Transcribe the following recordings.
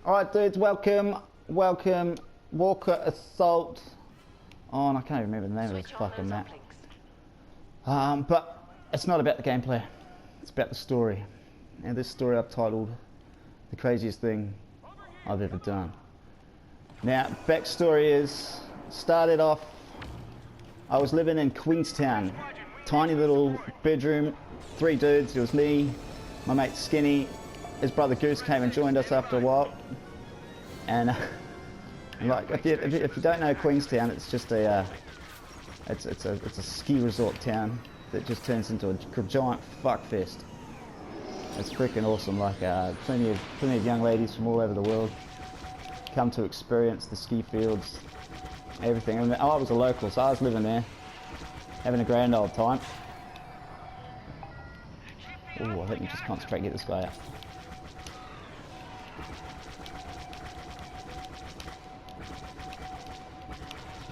Alright dudes, welcome, Walker Assault on, I can't even remember the name of this fucking map. But it's not about the gameplay, it's about the story. And this story I've titled, The Craziest Thing I've Ever Done. Now, backstory is, started off, I was living in Queenstown, tiny little bedroom, 3 dudes, it was me, my mate Skinny, his brother Goose came and joined us after a while, and like if you don't know Queenstown, it's just a it's a ski resort town that just turns into a giant fuckfest. It's freaking awesome. Like plenty of young ladies from all over the world come to experience the ski fields, everything. I mean, I was a local, so I was living there, having a grand old time. Oh, I think we just concentrate and get this guy out.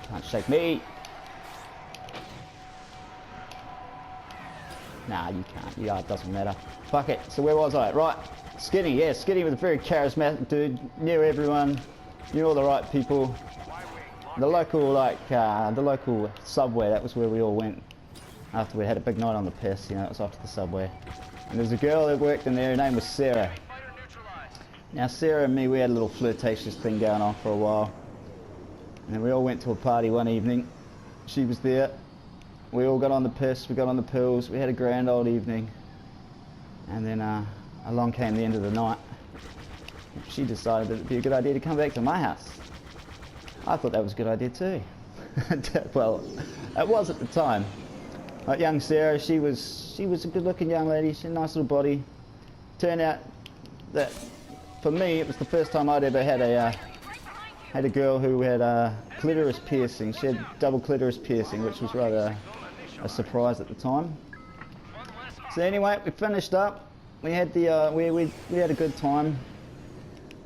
Can't shake me. Nah, you can't. Yeah, it doesn't matter. Fuck it. So where was I? Right. Skinny. Yeah, Skinny was a very charismatic dude. Knew everyone. Knew all the right people. The local, the local subway. That was where we all went after we had a big night on the piss. You know, it was after the subway. And there was a girl that worked in there. Her name was Sarah. Now, Sarah and me, we had a little flirtatious thing going on for a while. And then we all went to a party one evening. She was there. We all got on the piss, we got on the pills, we had a grand old evening. And then along came the end of the night. She decided that it'd be a good idea to come back to my house. I thought that was a good idea too. Well, it was at the time. Like young Sarah, she was a good looking young lady, she had a nice little body. Turned out that for me it was the first time I'd ever had a girl who had a clitoris piercing. She had double clitoris piercing, which was rather a surprise at the time. So anyway, we finished up. We had the we had a good time.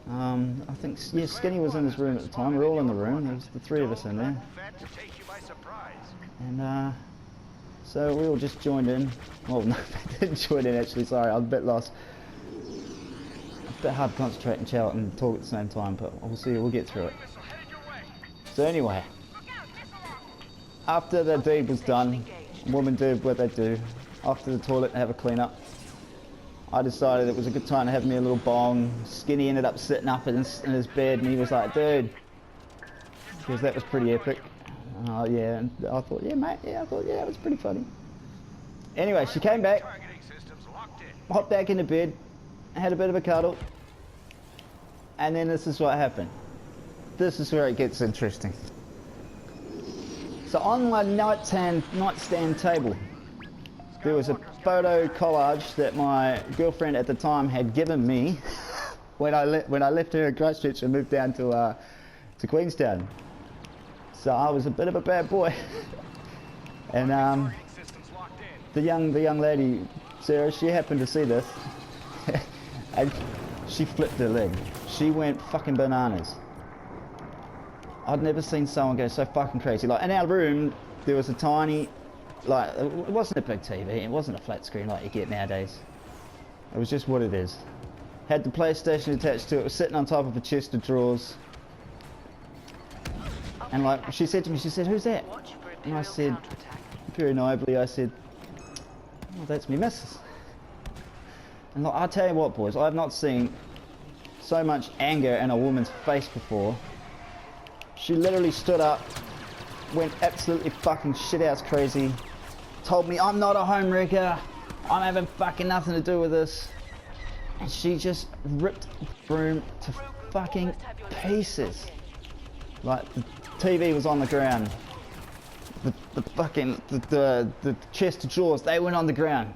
I think Skinny was in his room at the time. We were all in the room. There was the 3 of us in there. And so we all just joined in. Well, no, they didn't join in actually. Sorry, I'm a bit lost. It's a bit hard to concentrate and shout and talk at the same time, but we'll see, we'll get through it. So anyway, after the deed was done, women did what they do, off to the toilet and have a clean up. I decided it was a good time to have me a little bong. Skinny ended up sitting up in his bed and he was like, dude, because that was pretty epic. Yeah, and I thought, yeah mate, yeah, I thought, yeah, it was pretty funny. Anyway, she came back, hopped back into bed, had a bit of a cuddle, and then this is what happened. This is where it gets interesting. So on my nightstand table, there was a photo collage that my girlfriend at the time had given me when I left her in Christchurch and moved down to Queenstown. So I was a bit of a bad boy, and the young lady Sarah, she happened to see this. And she flipped her lid. She went fucking bananas. I'd never seen someone go so fucking crazy. Like in our room, there was a tiny, like it wasn't a big TV. It wasn't a flat screen like you get nowadays. It was just what it is. Had the PlayStation attached to it. It was sitting on top of a chest of drawers. And like she said to me, she said, "Who's that?" And I said, very naively, I said, "Oh, that's me missus." And look, I'll tell you what, boys, I've not seen so much anger in a woman's face before. She literally stood up, went absolutely fucking shithouse crazy, told me I'm not a home wrecker, I'm having fucking nothing to do with this. And she just ripped the room to fucking pieces. Like, the TV was on the ground. The chest of drawers, they went on the ground.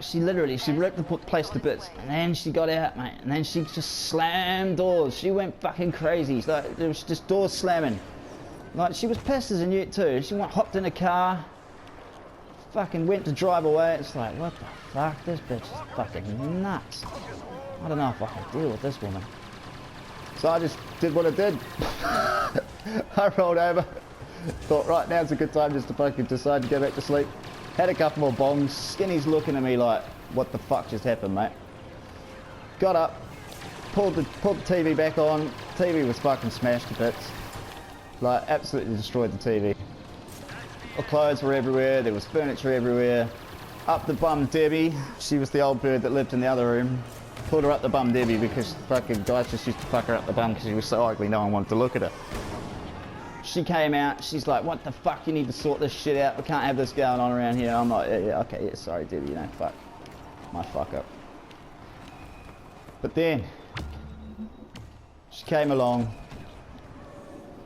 She ripped the place to bits, and then she got out, mate, and then she just slammed doors. She went fucking crazy. Like, there was just doors slamming. Like, she was pissed as a newt too. She hopped in a car, fucking went to drive away. It's like, what the fuck? This bitch is fucking nuts. I don't know if I can deal with this woman. So I just did what I did. I rolled over, thought, right, now's a good time just to fucking decide to go back to sleep. Had a couple more bongs. Skinny's looking at me like, what the fuck just happened, mate? Got up, pulled the TV back on. TV was fucking smashed to bits. Like, absolutely destroyed the TV. The clothes were everywhere, there was furniture everywhere. Up the bum Debbie, she was the old bird that lived in the other room. Pulled her up the bum Debbie because fucking guys just used to fuck her up the bum because she was so ugly no one wanted to look at her. She came out, she's like, what the fuck, you need to sort this shit out, we can't have this going on around here. I'm like, yeah, okay, yeah, sorry Debbie, you know, fuck. My fuck up. But then, she came along,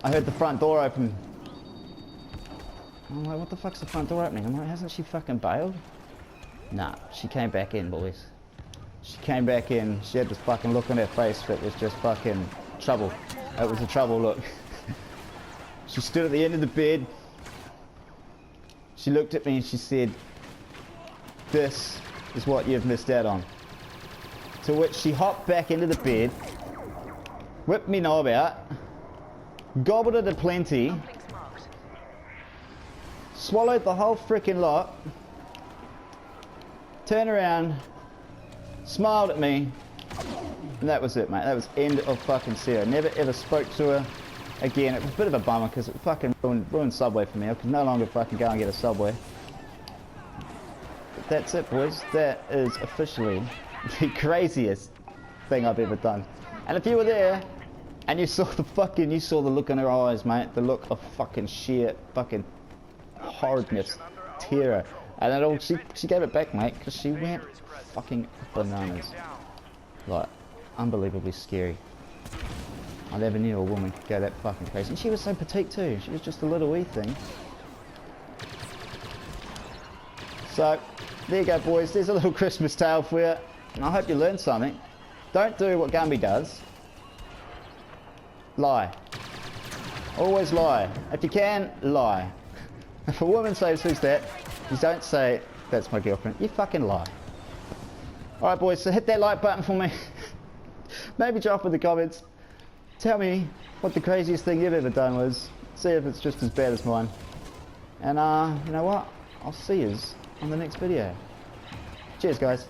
I heard the front door open. I'm like, what the fuck's the front door opening? I'm like, hasn't she fucking bailed? Nah, she came back in, boys. She came back in, she had this fucking look on her face that was just fucking trouble. It was a trouble look. She stood at the end of the bed. She looked at me and she said, this is what you've missed out on. To which she hopped back into the bed, whipped me knob out, gobbled it aplenty, swallowed the whole frickin' lot, turned around, smiled at me, and that was it, mate. That was end of fucking Sarah. Never ever spoke to her again. It was a bit of a bummer because it fucking ruined Subway for me. I could no longer fucking go and get a Subway. But that's it, boys. That is officially the craziest thing I've ever done. And if you were there and you saw the look in her eyes, mate, the look of fucking sheer fucking horridness, terror, and it all, she gave it back, mate, because she went fucking bananas. Like, unbelievably scary. I never knew a woman could go that fucking crazy. And she was so petite too. She was just a little wee thing. So, there you go, boys. There's a little Christmas tale for you. And I hope you learned something. Don't do what Gumby does. Lie. Always lie. If you can, lie. If a woman says, who's that? You don't say, that's my girlfriend. You fucking lie. Alright, boys, so hit that like button for me. Maybe drop in the comments. Tell me what the craziest thing you've ever done was. See if it's just as bad as mine. And you know what? I'll see yous on the next video. Cheers, guys.